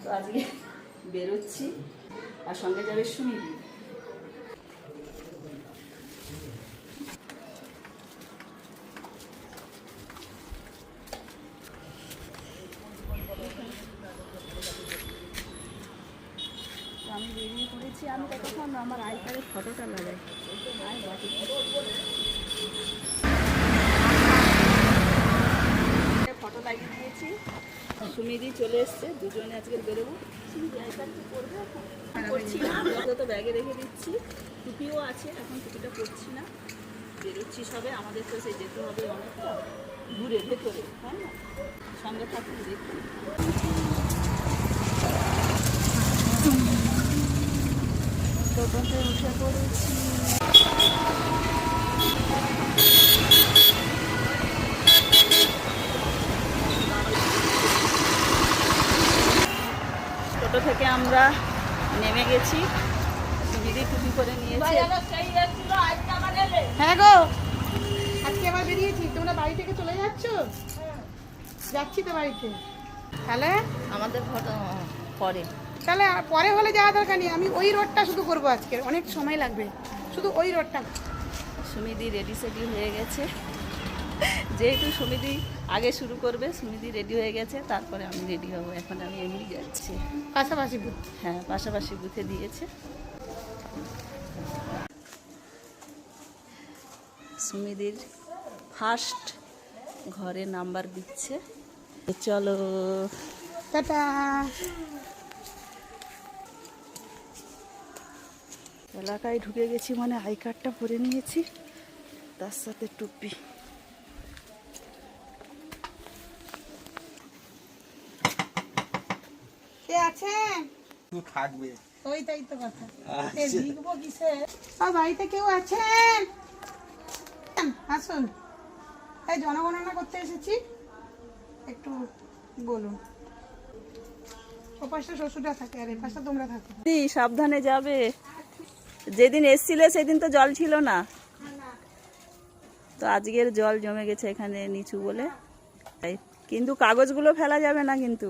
তো আজকে বেরোচ্ছি, আর সঙ্গে যাবে সুমিদি। আমি বেরিয়ে পড়েছি। আমি ততক্ষণ আমার আই কার্ডের ফটোটা লাগাই। ফটো লাগিয়ে দিয়েছি, সুমিদি চলে এসছে, দুজনে আজকে বেরোবো। সুমিদি আই কার্ড করবে করছি না, যত ব্যাগে রেখে দিচ্ছি। টুপিও আছে, এখন টুপিটা পরছি না। বেরোচ্ছি সবে, আমাদের তো সে যেতে হবে অনেকটা দূরে ভেতরে, তাই না? সঙ্গে থাকুন দেখুন। টোটোতে উঠে পড়েছি। টোটো থেকে আমরা নেমে গেছি। সুমিদি টুপি করে নিয়েছে। হ্যাঁ গো, আজকে আবার বেরিয়েছি। তোমরা বাড়ি থেকে চলে যাচ্ছ? যাচ্ছি তো বাড়িতে। তাহলে আমাদের ফটো পরে, তাহলে পরে হলে যাওয়া দরকার নেই। আমি ওই রোডটা শুধু করবো আজকে, অনেক সময় লাগবে, শুধু ওই রোডটা। সুমিদি রেডি সেডি হয়ে গেছে। যেহেতু সুমিদি আগে শুরু করবে, সুমিদি রেডি হয়ে গেছে, তারপরে আমি রেডি হব। এখন আমি এমনি যাচ্ছি। পাশাপাশি বুথ? হ্যাঁ, পাশাপাশি বুথে দিয়েছে। সুমিদির ফার্স্ট ঘরে নাম্বার দিচ্ছে। চলো টাটা। এলাকায় ঢুকে গেছি, মানে আই কার্ডটা পরে নিয়েছি, তার সাথে টুপি। কে আছেন? থাকবে ওইটাই তো কথা। লিখবো কিসে? বাড়িতে কেউ আছেন? আসুন। এই জনগণনা করতে এসেছি, একটু বলুন। ও পাশটা শ্বশুররা থাকে, আর এই পাশটা তোমরা থাকো। সাবধানে যাবে। যেদিন এসছিলে সেদিন তো জল ছিল না, তো আজকের জল জমে গেছে এখানে নিচু বলে। কিন্তু কাগজগুলো ফেলা যাবে না কিন্তু।